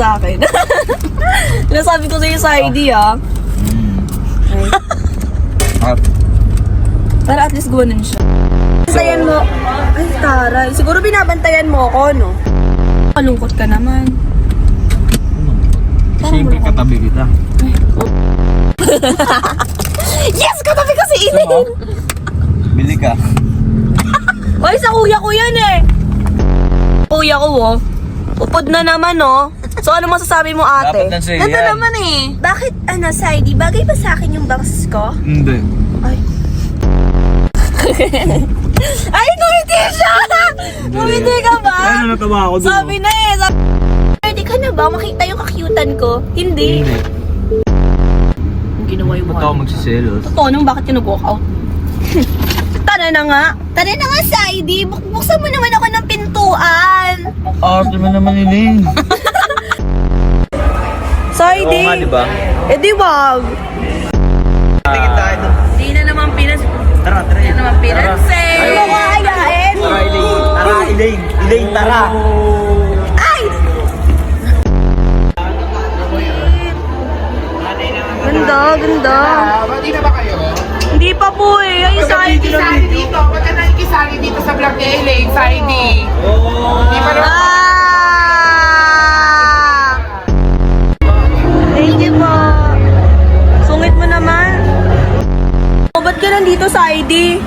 sa akin. Nasabi ko sa'yo sa ID, ah. Para at least guwanan siya. Bantayan mo. Ay, taray. Siguro binabantayan mo ako, no? Kalungkot ka naman. Siyempre katabi kita. Yes! Katabi ko si Elaine! Bili ka. Ay, sa kuya ko yan eh! Kuya ko, oh. Upod na naman, oh. So, ano masasabi mo, ate? Dapat lang sa'yo Ganda yan. naman eh. Bakit, Saidi, bagay ba sa akin yung bangs ko? Hindi. Ay. Ay, ngumiti siya! Ngumiti ka ba? Ano natawa ako doon? Sabi na eh. Ready ka na ba? Makita yung kakyutan ko? Hindi. Ang ginawa yung Ba't ako magsiselos? Totoo nung bakit ka nag-walk out? Tara na nga. Tara na nga, Saidi. Buksan mo naman ako ng pintuan. Arte mo naman Elaine. Saidi. Oo nga, diba? Eh di wag. Tingin tayo doon. Di na naman pinas... Tara, tara. Di na naman pinansin. Hindi mo kakayain. Tara, Elaine. Tara, Elaine. Elaine, tara. Ay! Ganda, ganda. Hindi na ba kayo? Hindi pa po eh. Ay, Saidi. Nakikisali dito. Huwag ka nakikisali dito sa vlog ni Elaine, Saidi. Hindi pa naman. Ah! Thank you po. Sungit mo naman. O, ba't ka nandito, Saidi?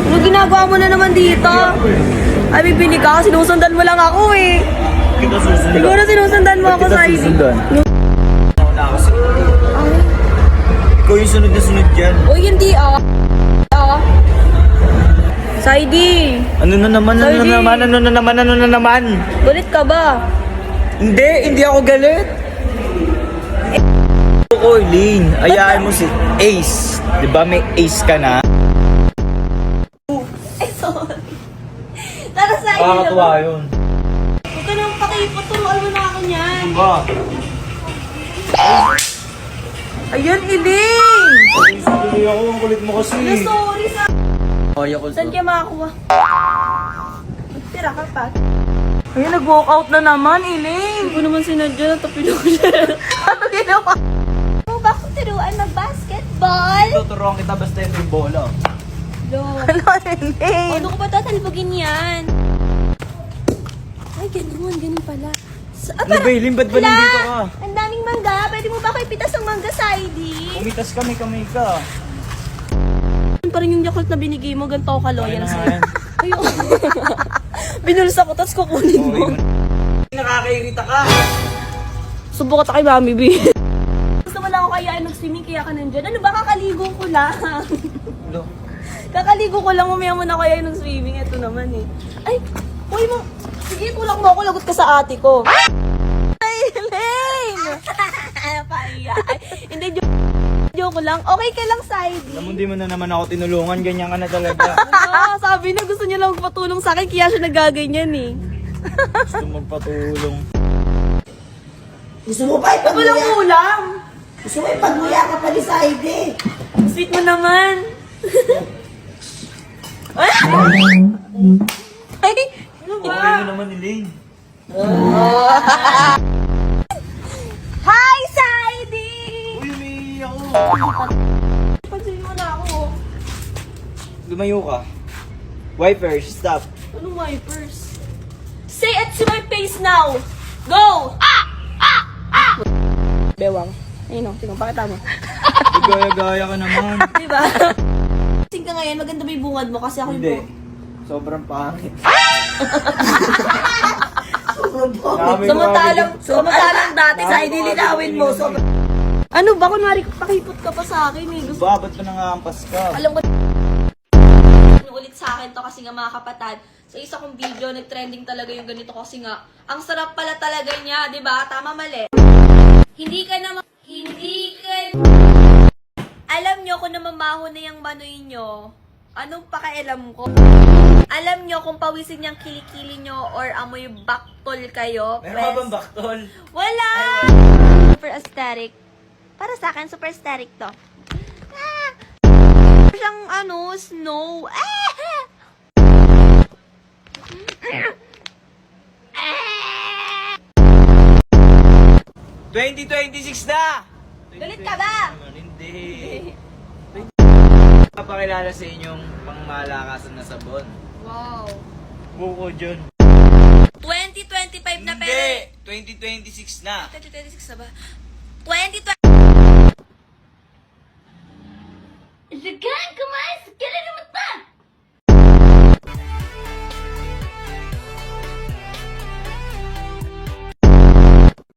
Ano ginagawa mo na naman dito? Ay, bibili ka. Sinusundan mo lang ako eh. Kita susunod. Siguro sinusundan mo ako, Saidi. Nauna ako sa ikaw yung sunod na sunod dyan. Uy, hindi ah. Saidi, Ano na naman, ano Saidi. na naman, ano na naman, ano na naman? galit ka ba? Hindi ako galit. Ako, Elaine, ayain mo si Ace. Di ba may Ace ka na? Ay, sorry. Tara, Saidi Nakakatuwa naman. yun. Huwag ka nang pakipot. Turuan mo na ako niyan. Ba? Ayun, Elaine! Tuloy ako, ang kulit mo kasi. Sorry, sa... Kaya ko Saan kayo makakuha? Magtira ka pa. Ayun, nag-walk out na naman, Elaine. Hindi ko naman sinadya. Natapin ako siya. Ano ginawa? Ano ba kung tiruan mag-basketball? Tuturuan kita basta yung bola. Ano, Elaine? Ano ko ba tatalbogin yan? Ay, ganun pala. Ano ba, Elaine? Ba't ba nandito ka? Ang daming mangga. Pwede mo ba kayo pitas ang mangga, Saidi? Umitas kami ka. Parang yung Yakult na binigay mo, ganito ako kaloyal Ayun na sa'yo. nga yan. Ayun. Binulsa ko, tapos kukunin mo. Nakakairita ka. Subukan ka kay Mami B. Gusto mo lang ako kayaan mag-swimming, kaya ka nandyan. Ano ba, kakaligo ko lang. Lo. Kakaligo ko lang, mamaya mo na kaya ng swimming. Ito naman eh. Ay, uy mo. Sige, tulak mo ako, lagot ka sa ate ko. Ay, Elaine! Paiya. Hindi, joke lang. Okay ka lang, Saidi. Alam mo, hindi mo na naman ako tinulungan. Ganyan ka na talaga. Sabi na gusto niya lang magpatulong sa akin, kaya siya nagaganyan eh. Gusto magpatulong. Gusto mo pa Walang ipagmuya? ulam. Gusto mo ipagmuya ka pa ni Saidi? Sweet mo naman. Ay! Ay! Ano ba? Okay mo naman, Elaine. Hi, Saidi! Uy, umiiyak ako. Pansin mo na ako. Lumayo ka. Wipers, stop. Anong wipers? Say it to my face now! Go! Ah! Ah! Ah! Bewang. Ayun o, tingnan, pakita mo. Gaya-gaya ka naman. Diba? Sing ka ngayon, maganda ba yung bungad mo kasi ako Hindi. yung Sobrang pangit. Samantalang dati sa linawin mo. Ano ba? Kunwari pakipot ka pa sa akin eh. Gusto Ba, ba't pa nangaampas ka? alam ko ulit sa akin to kasi nga mga kapatid, sa isa kong video nag-trending talaga yung ganito kasi nga ang sarap pala talaga niya, 'di ba? Tama mali. Hindi ka alam nyo kung namamaho na yung manoy nyo, anong pakialam ko? Alam nyo kung pawisin niyang kilikili nyo or amoy baktol kayo? Meron ka bang baktol? Wala! Super aesthetic. Para sa akin, super aesthetic to. Ah! Siyang snow. Ah! 2026 na! Galit ka ba? Hindi. Papakilala sa inyong pangmalakasan na sabon. Wow. Buko dyan. 2025 na pero... Hindi! 2026 na. 2026 na ba? 2020... Sige, kumain! Sige naman